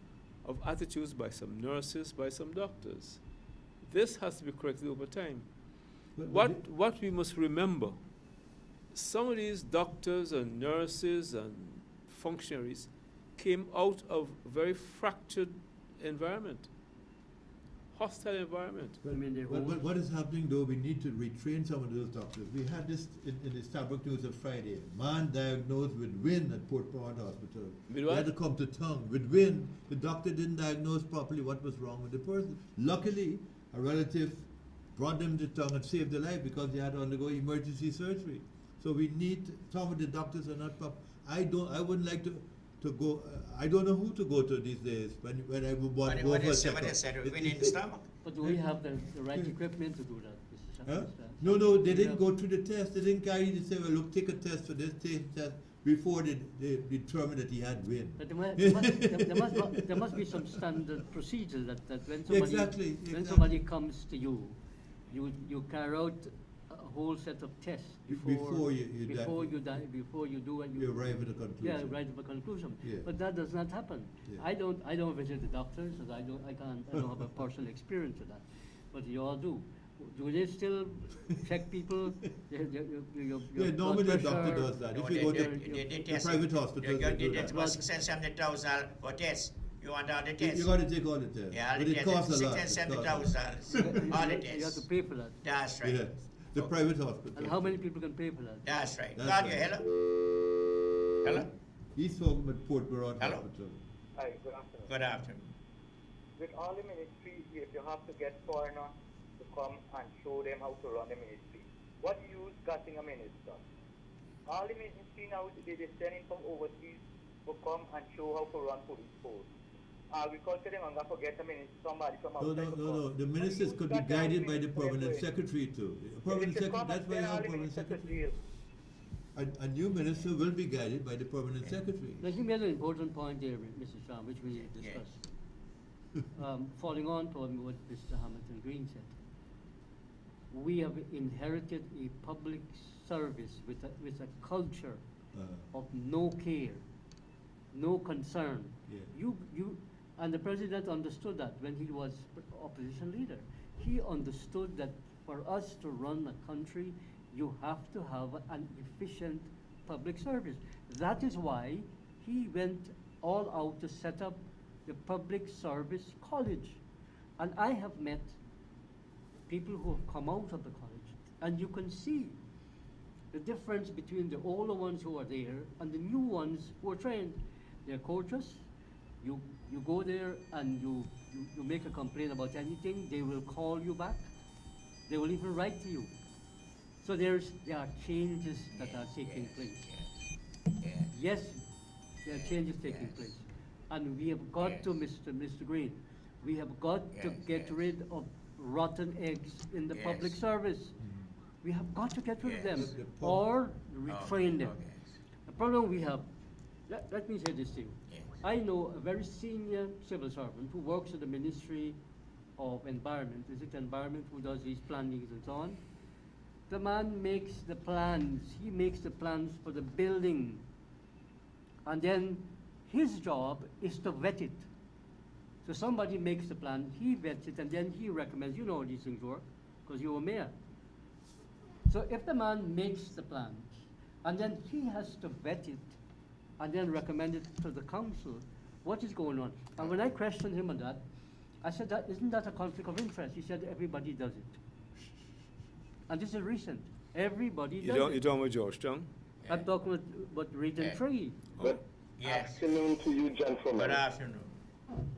of attitudes by some nurses, by some doctors. This has to be corrected over time. What we must remember, some of these doctors and nurses and functionaries came out of a very fractured environment. hostile environment. I mean, they But hold- what is happening though, we need to retrain some of those doctors. We had this in the Starbuck News of Friday. Man diagnosed with wind at Port Broward Hospital. With They what? had to come to tongue. With wind, the doctor didn't diagnose properly what was wrong with the person. Luckily, a relative brought them to tongue and saved their life because they had to undergo emergency surgery. So we need, some of the doctors are not I wouldn't like to go, I don't know who to go to these days when I would want to go What for a is checkup. wind in the stomach? But do we have the right equipment to do that, Mr. Huh? Mr. No, they We didn't have- go through the test. They didn't guide you to say, well, look, take a test for this, take a test, before they determined that he had wind. But there must be some standard procedure that when somebody, Exactly, when exactly. somebody comes to you, you carry out a whole set of tests Before you do and You arrive at a conclusion. yeah, arrive at a conclusion. Yeah. But that does not happen. Yeah. I don't visit the doctors, and I don't have a personal experience with that. But you all do. Do they still check people? Yeah, normally the doctor does that. No, If you go to they the test private it. hospital, They they do get that. about 670,000 for tests. You want all the tests? You got to take all the tests. Yeah, all But the it tests. costs a lot. $670,000. All the You have tests. to pay for that. That's right. Yeah, the private hospital. And how many people can pay for that? That's right. That's Claudia, right. hello? Hello? He's talking about Port Broward Hello? Hospital. Hi, good afternoon. Good afternoon. With all the ministries, if you have to get foreigners to come and show them how to run the ministry, what use getting a minister? All the ministry now, they're sending from overseas to come and show how to run police force. Agriculture, they're going to forget a minister, somebody from outside to come. No. The ministers could be guided by the permanent secretary too. Permanent secretary, that's why you have permanent secretary. A new minister will be guided by the permanent secretary. Now, you made an important point there, Mr. Shah, which we discussed. Following on to what Mr. Hamilton Green said, we have inherited a public service with a culture of no care, no concern. Yeah. And the president understood that when he was opposition leader. He understood that for us to run a country, you have to have an efficient public service. That is why he went all out to set up the public service college. And I have met people who have come out of the college, and you can see the difference between the older ones who are there and the new ones who are trained. They're coaches. You go there and you make a complaint about anything, they will call you back. They will even write to you. So there are changes that are taking place. Yes, there are changes taking place. And we have got to, Mr. Green, we have got to get rid of rotten eggs in the public service. We have got to get rid of them or retrain them. The problem we have, let me say this thing. I know a very senior civil servant who works at the Ministry of Environment. Is it Environment who does these plannings and so on? The man makes the plans. He makes the plans for the building. And then his job is to vet it. So somebody makes the plan, he vets it, and then he recommends, you know how these things work, because you were mayor. So if the man makes the plans, and then he has to vet it, and then recommend it to the council, what is going on? And when I questioned him on that, I said, isn't that a conflict of interest? He said, everybody does it. And this is recent. Everybody does it. You're talking about Georgetown? I'm talking about Region 3. Good afternoon to you, gentlemen. Good afternoon.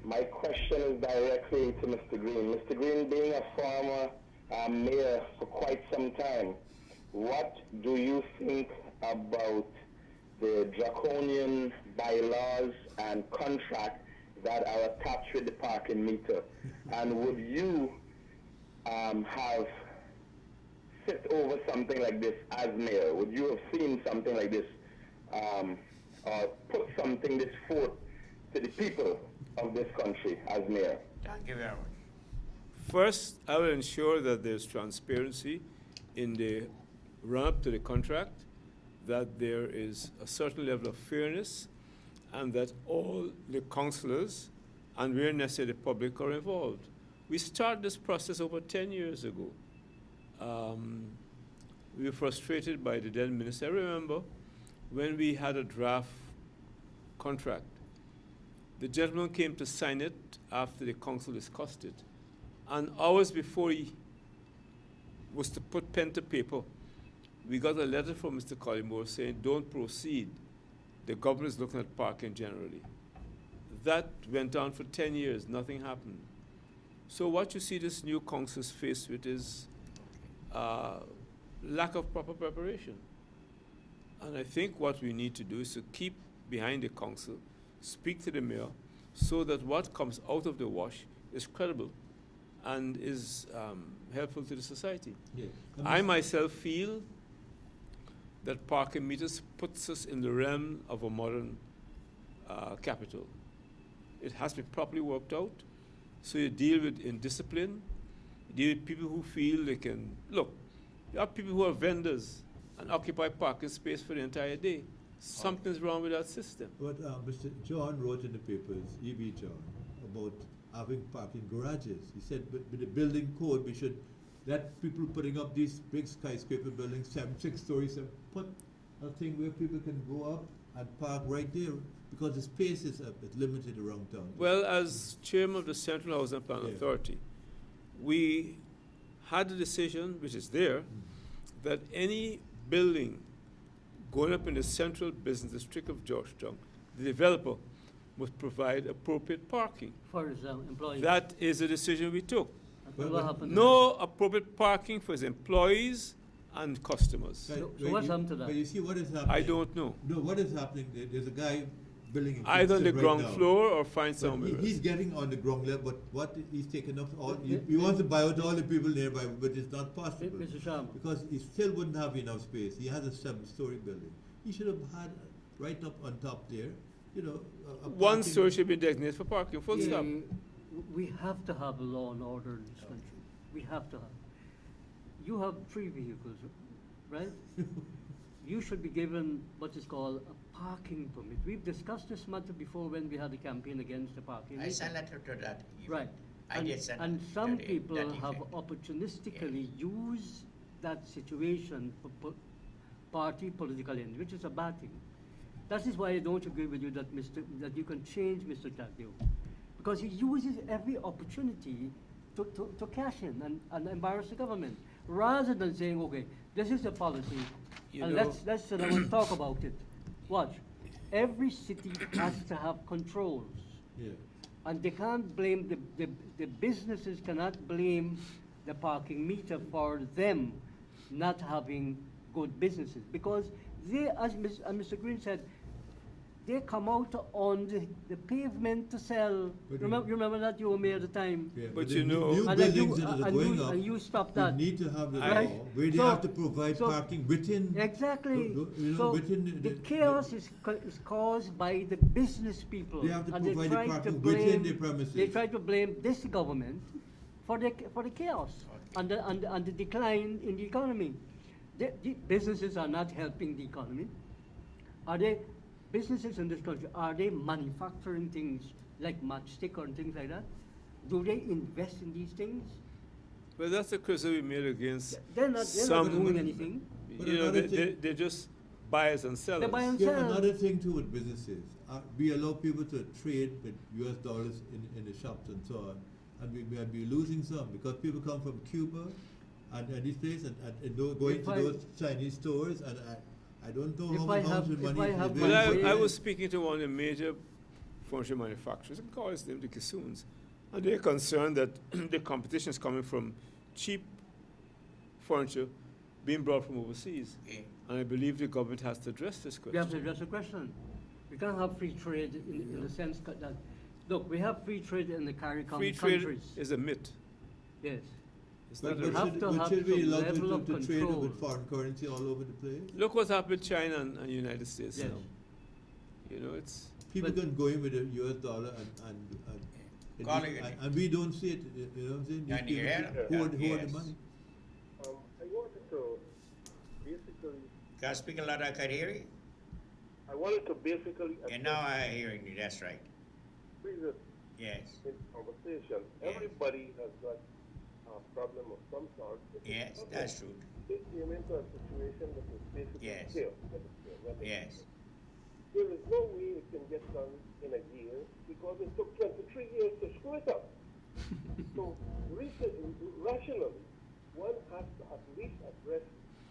My question is directly to Mr. Green. Mr. Green, being a former mayor for quite some time, what do you think about the draconian bylaws and contracts that are attached with the parking meter? And would you have sit over something like this as mayor? Would you have seen something like this or put something this forth to the people of this country as mayor? Thank you very much. First, I will ensure that there's transparency in the run-up to the contract, that there is a certain level of fairness, and that all the councillors and where necessary the public are involved. We started this process over 10 years ago. We were frustrated by the then minister. I remember when we had a draft contract, the gentleman came to sign it after the council discussed it, And hours before he was to put pen to paper, we got a letter from Mr. Collymore saying, don't proceed. The government is looking at parking generally. That went on for 10 years, nothing happened. So what you see this new council is faced with is lack of proper preparation. And I think what we need to do is to keep behind the council, speak to the mayor, so that what comes out of the wash is credible and is helpful to the society. Yeah. I myself feel that parking meters puts us in the realm of a modern capital. It has to be properly worked out. So you deal with indiscipline, you deal with people who feel they can, look, you have people who are vendors and occupy parking space for the entire day. Something's wrong with that system. But Mr. John wrote in the papers, E.B. John, about having parking garages. He said with the building code, we should let people putting up these big skyscraper buildings, 6 stories, and put a thing where people can go up and park right there, because the space is limited around town. Well, as chairman of the Central Housing Plan Authority, we had a decision, which is there, that any building going up in the central business district of Georgetown, the developer must provide appropriate parking. For his employees. That is a decision we took. What happened? No appropriate parking for his employees and customers. So what's happened to that? But you see what is happening? I don't know. No, what is happening? There's a guy building in Either on the Kingston ground right now. floor or find But somewhere else. he's getting on the ground level, but what he's taken up all, he wants to buy out all the people nearby, but it's not possible. Mr. Sharma. Because he still wouldn't have enough space. He has a 7-story building. He should have had right up on top there, you know, a One parking- store should be designated for parking, full stop. We have to have a law and order in this country. We have to have. You have 3 vehicles, right? You should be given what is called a parking permit. We've discussed this matter before when we had a campaign against the parking. I sent letter to that. Right. I did send And letter some to people that have effect. opportunistically used that situation for party political ends, which is a bad thing. That is why I don't agree with you that that you can change Mr. Tadeo, because he uses every opportunity to cash in and embarrass the government, rather than saying, okay, this is the policy, and let's sit down and talk about it. Watch. Every city has to have controls. Yeah. And they can't blame, the businesses cannot blame the parking meter for them not having good businesses. Because they, as Mr. Green said, they come out on the pavement to sell. But You remember that you were mayor at the time? Yeah, But the you know- new And then buildings that are going up, and you stopped we that. need to have the law Right. where they So- have to provide so- parking within. Exactly. You know, So within the chaos is caused by the business people. They have to and provide the try to parking blame, within their premises. They try to blame this government for the chaos and the decline in the economy. The businesses are not helping the economy. Are they businesses in this country? Are they manufacturing things like matchstick or things like that? Do they invest in these things? Well, that's the criticism we made against They're not some. doing anything. But You know, another they're just buyers and sellers. They buy and Yeah, sell. another thing too with businesses, we allow people to trade with US dollars in the shops and so on, and we might be losing some because people come from Cuba and these places and going to those Chinese stores, and I don't know If how I much have- money if I is have Well, my available. I was speaking to one of the major furniture manufacturers, I can call his name the Kissoons, and they're concerned that the competition is coming from cheap furniture being brought from overseas. Okay. And I believe the government has to address this We have to question. address the question. We can't have free trade in the sense that, look, we have free trade in the CARICOM Free countries. trade is a myth. Yes. It's But, not a- have to but have should we some allow level them of to trade control. with foreign currency all over the place? Look what's happened with China and United States Yes. now. You know, it's People But- can go in with a US dollar Calling it. and we don't see it, you know what I'm saying? And These here, people hoard the yes. money. I wanted to basically, Can I speak a lot, I can hear you? I wanted to basically And now I'm hearing you, that's right. previous Yes, in conversation, Yes. everybody has got a problem of some sort. yes, that's true. They came into a situation that was basically Yes. chaos. Yes, There is no way it can get done in a year because it took 23 years to screw it up. So So, rationally, one has to at least address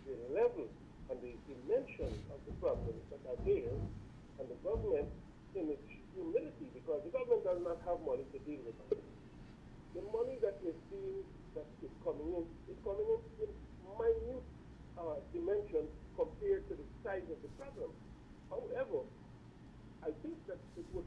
the level and the dimensions of the problems that are there, and the government, in its humility, because the government does not have money to deal with it. The money that is coming in minute dimensions compared to the size of the problem. However, I think that it would